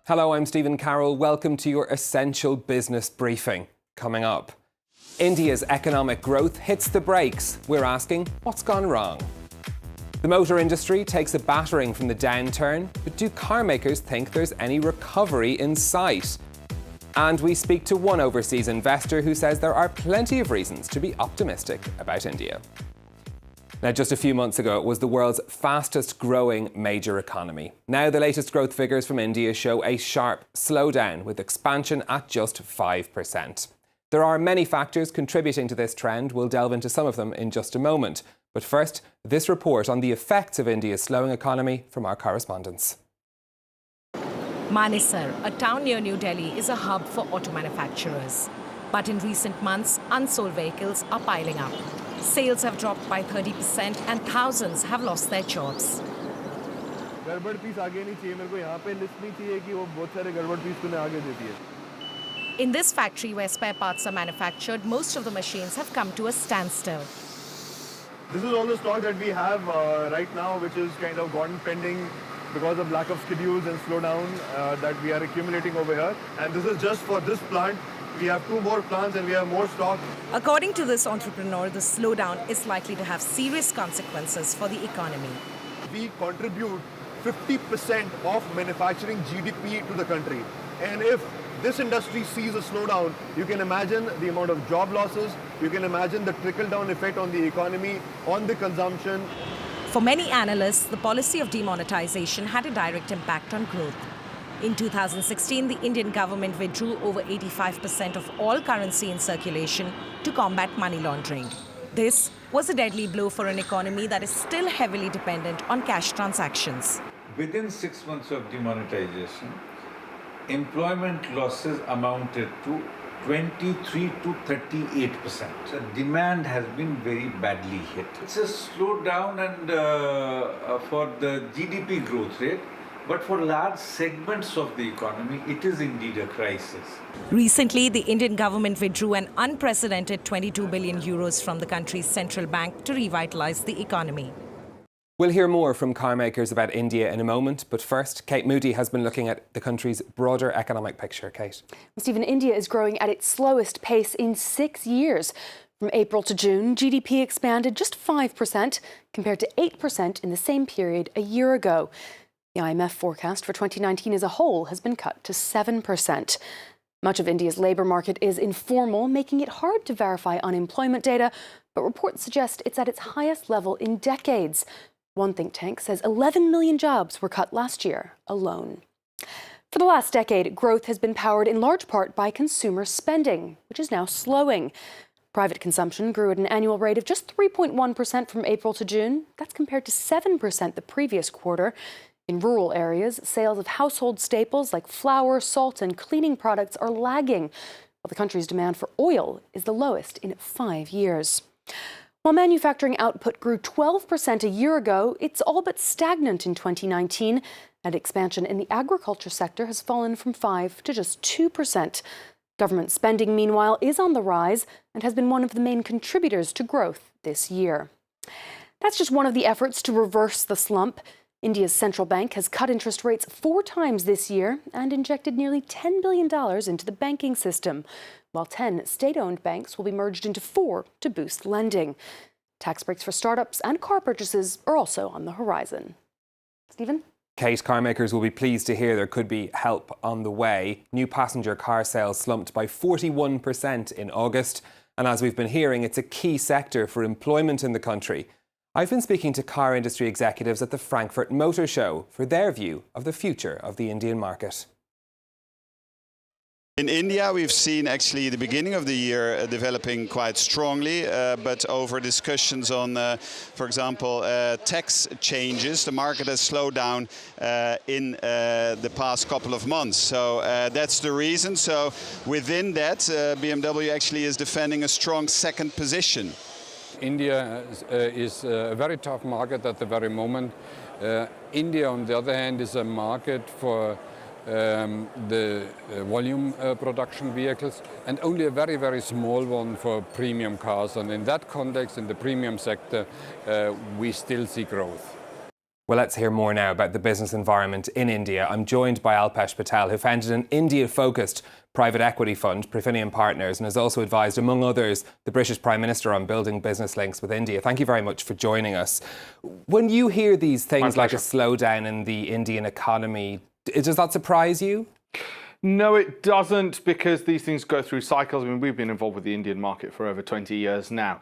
Hello, I'm Stephen Carroll. Welcome to your essential business briefing. Coming up, India's economic growth hits the brakes. We're asking, what's gone wrong? The motor industry takes a battering from the downturn, but do car makers think there's any recovery in sight? And we speak to one overseas investor who says there are plenty of reasons to be optimistic about India. Now, just a few months ago, it was the world's fastest growing major economy. Now, the latest growth figures from India show a sharp slowdown, with expansion at just 5%. There are many factors contributing to this trend. We'll delve into some of them in just a moment. But first, this report on the effects of India's slowing economy from our correspondents. Manesar, a town near New Delhi, is a hub for auto manufacturers. But in recent months, unsold vehicles are piling up. Sales have dropped by 30% and thousands have lost their jobs. In this factory where spare parts are manufactured, most of the machines have come to a standstill. This is all the stock that we have right now, which is kind of gone pending because of lack of schedules and slowdown that we are accumulating over here. And this is just for this plant. We have 2 more plants and we have more stock. According to this entrepreneur, the slowdown is likely to have serious consequences for the economy. We contribute 50% of manufacturing GDP to the country. And if this industry sees a slowdown, you can imagine the amount of job losses, you can imagine the trickle-down effect on the economy, on the consumption. For many analysts, the policy of demonetization had a direct impact on growth. In 2016, the Indian government withdrew over 85% of all currency in circulation to combat money laundering. This was a deadly blow for an economy that is still heavily dependent on cash transactions. Within 6 months of demonetization, employment losses amounted to 23 to 38%. The demand has been very badly hit. It's a slowdown and for the GDP growth rate. But for large segments of the economy, it is indeed a crisis. Recently, the Indian government withdrew an unprecedented 22 billion euros from the country's central bank to revitalize the economy. We'll hear more from car makers about India in a moment, but first, Kate Moody has been looking at the country's broader economic picture. Kate. Stephen, India is growing at its slowest pace in 6 years. From April to June, GDP expanded just 5% compared to 8% in the same period a year ago. The IMF forecast for 2019 as a whole has been cut to 7%. Much of India's labour market is informal, making it hard to verify unemployment data, but reports suggest it's at its highest level in decades. One think tank says 11 million jobs were cut last year alone. For the last decade, growth has been powered in large part by consumer spending, which is now slowing. Private consumption grew at an annual rate of just 3.1% from April to June. That's compared to 7% the previous quarter. In rural areas, sales of household staples like flour, salt and cleaning products are lagging, while the country's demand for oil is the lowest in 5 years. While manufacturing output grew 12% a year ago, it's all but stagnant in 2019, and expansion in the agriculture sector has fallen from 5% to just 2%. Government spending, meanwhile, is on the rise and has been one of the main contributors to growth this year. That's just one of the efforts to reverse the slump. India's central bank has cut interest rates 4 times this year and injected nearly $10 billion into the banking system, while 10 state-owned banks will be merged into 4 to boost lending. Tax breaks for startups and car purchases are also on the horizon. Stephen? Kate, car makers will be pleased to hear there could be help on the way. New passenger car sales slumped by 41% in August. And as we've been hearing, it's a key sector for employment in the country. I've been speaking to car industry executives at the Frankfurt Motor Show for their view of the future of the Indian market. In India, we've seen actually the beginning of the year developing quite strongly, but over discussions on, for example, tax changes, the market has slowed down in the past couple of months. So that's the reason. So within that, BMW actually is defending a strong second position. India is a very tough market at the very moment. India, on the other hand, is a market for the volume production vehicles, and only a very, very small one for premium cars. And in that context, in the premium sector, we still see growth. Well, let's hear more now about the business environment in India. I'm joined by Alpesh Patel, who founded an India-focused private equity fund, Profinium Partners, and has also advised, among others, the British Prime Minister on building business links with India. Thank you very much for joining us. When you hear these things like a slowdown in the Indian economy, does that surprise you? No, it doesn't, because these things go through cycles. I mean, we've been involved with the Indian market for over 20 years now.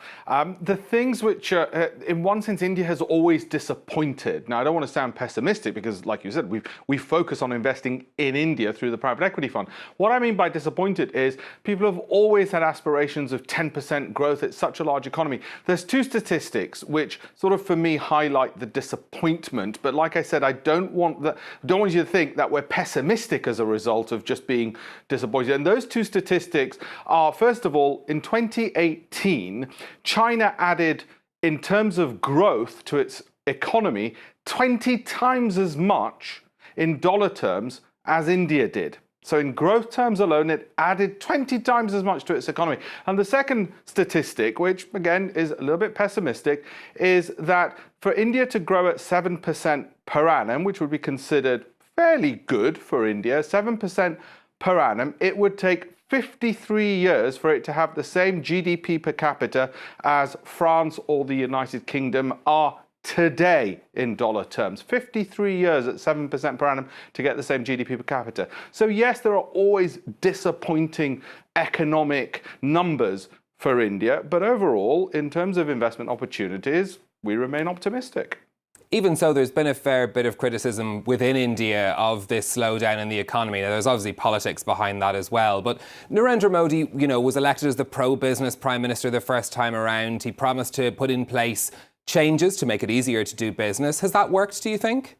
The things which, in one sense, India has always disappointed. Now, I don't want to sound pessimistic because, like you said, we focus on investing in India through the private equity fund. What I mean by disappointed is people have always had aspirations of 10% growth. It's such a large economy. There's two statistics which sort of, for me, highlight the disappointment. But like I said, I don't want you to think that we're pessimistic as a result of just being disappointed. And those two statistics are, first of all, in 2018, China added, in terms of growth to its economy, 20 times as much in dollar terms as India did. So in growth terms alone, it added 20 times as much to its economy. And the second statistic, which again is a little bit pessimistic, is that for India to grow at 7% per annum, which would be considered fairly good for India, 7% per annum, it would take 53 years for it to have the same GDP per capita as France or the United Kingdom are today in dollar terms. 53 years at 7% per annum to get the same GDP per capita. So yes, there are always disappointing economic numbers for India, but overall, in terms of investment opportunities, we remain optimistic. Even so, there's been a fair bit of criticism within India of this slowdown in the economy. Now, there's obviously politics behind that as well. But Narendra Modi, was elected as the pro-business prime minister the first time around. He promised to put in place changes to make it easier to do business. Has that worked, do you think?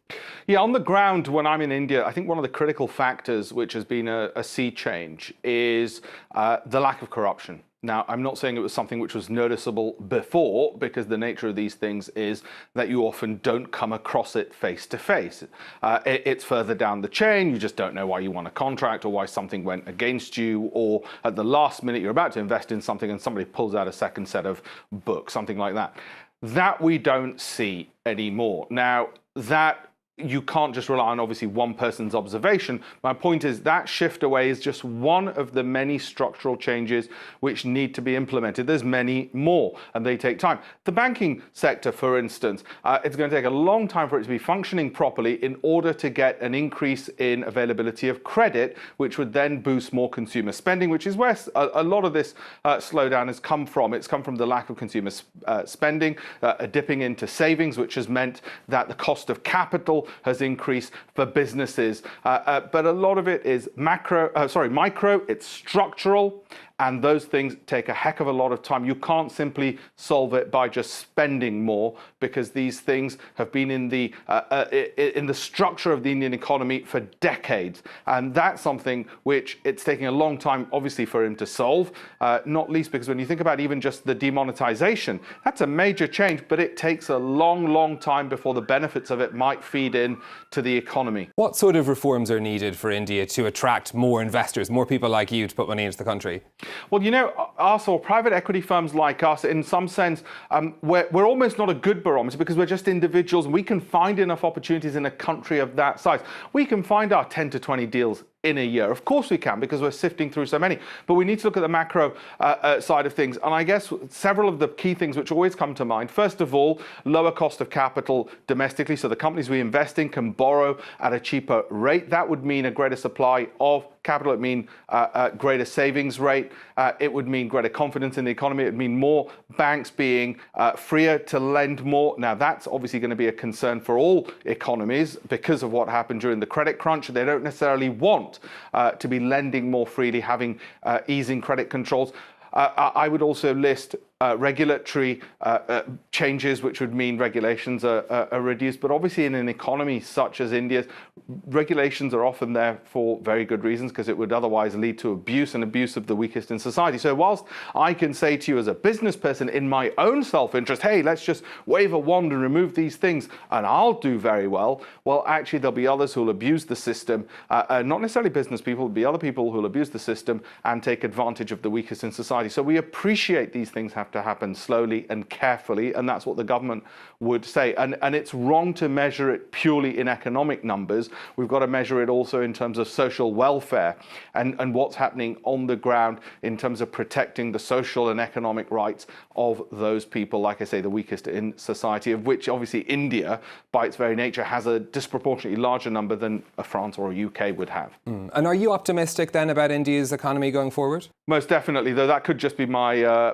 Yeah, on the ground, when I'm in India, I think one of the critical factors which has been a sea change is the lack of corruption. Now, I'm not saying it was something which was noticeable before, because the nature of these things is that you often don't come across it face to face. It's further down the chain. You just don't know why you won a contract or why something went against you, or at the last minute you're about to invest in something and somebody pulls out a second set of books, something like that. That we don't see anymore. Now, that you can't just rely on, obviously, one person's observation. My point is that shift away is just one of the many structural changes which need to be implemented. There's many more, and they take time. The banking sector, for instance, it's going to take a long time for it to be functioning properly in order to get an increase in availability of credit, which would then boost more consumer spending, which is where a lot of this slowdown has come from. It's come from the lack of consumer spending, dipping into savings, which has meant that the cost of capital has increased for businesses, but a lot of it is micro, it's structural, and those things take a heck of a lot of time. You can't simply solve it by just spending more, because these things have been in the structure of the Indian economy for decades, and that's something which it's taking a long time, obviously, for him to solve. Not least because when you think about even just the demonetization, that's a major change, but it takes a long, long time before the benefits of it might feed in to the economy. What sort of reforms are needed for India to attract more investors, more people like you to put money into the country? Well, us or private equity firms like us, in some sense, we're almost not a good barometer, because we're just individuals, and we can find enough opportunities in a country of that size. We can find our 10 to 20 deals in a year. Of course we can, because we're sifting through so many. But we need to look at the macro side of things. And I guess several of the key things which always come to mind, first of all, lower cost of capital domestically, so the companies we invest in can borrow at a cheaper rate. That would mean a greater supply of capital. It would mean a greater savings rate. It would mean greater confidence in the economy. It would mean more banks being freer to lend more. Now, that's obviously going to be a concern for all economies because of what happened during the credit crunch. They don't necessarily want to be lending more freely, having easing credit controls. I would also list regulatory changes, which would mean regulations are reduced. But obviously in an economy such as India's, regulations are often there for very good reasons, because it would otherwise lead to abuse, and abuse of the weakest in society. So whilst I can say to you as a business person in my own self-interest, hey, let's just wave a wand and remove these things and I'll do very well, well, actually there'll be others who'll abuse the system, not necessarily business people, there'll be other people who'll abuse the system and take advantage of the weakest in society. So we appreciate these things have have to happen slowly and carefully, and that's what the government would say. And it's wrong to measure it purely in economic numbers. We've got to measure it also in terms of social welfare and what's happening on the ground in terms of protecting the social and economic rights of those people, like I say, the weakest in society, of which obviously India, by its very nature, has a disproportionately larger number than a France or a UK would have. And are you optimistic then about India's economy going forward? Most definitely, though that could just be my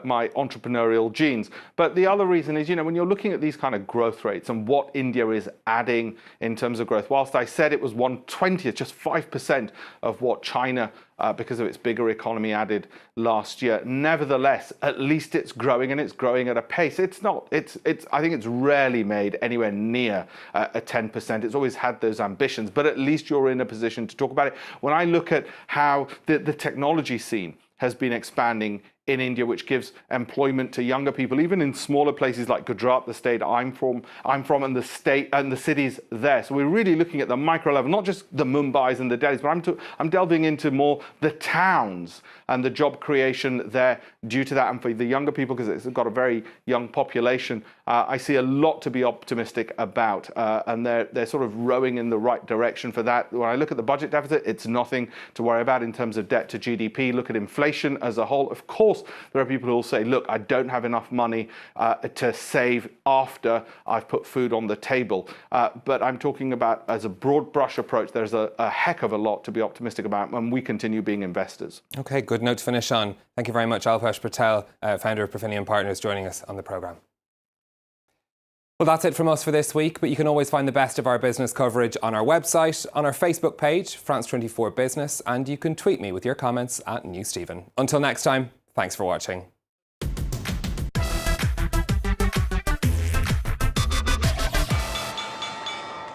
my entrepreneurial genes. But the other reason is, when you're looking at these kind of growth rates and what India is adding in terms of growth, whilst I said it was 1/20th, just 5% of what China, because of its bigger economy, added last year. Nevertheless, at least it's growing, and it's growing at a pace. It's not. I think it's rarely made anywhere near a 10%. It's always had those ambitions, but at least you're in a position to talk about it. When I look at how the technology scene has been expanding in India, which gives employment to younger people, even in smaller places like Gujarat, the state I'm from, and the cities there. So we're really looking at the micro level, not just the Mumbais and the Delhis, but I'm delving into more the towns and the job creation there due to that. And for the younger people, because it's got a very young population, I see a lot to be optimistic about, and they're sort of rowing in the right direction for that. When I look at the budget deficit, it's nothing to worry about in terms of debt to GDP. Look at inflation as a whole. Of course, there are people who will say, look, I don't have enough money to save after I've put food on the table. But I'm talking about, as a broad brush approach, there's a heck of a lot to be optimistic about when we continue being investors. Okay, good note to finish on. Thank you very much, Alpesh Patel, founder of Profinium Partners, joining us on the programme. Well, that's it from us for this week, but you can always find the best of our business coverage on our website, on our Facebook page, France 24 Business, and you can tweet me with your comments at NewsStephen. Until next time, thanks for watching.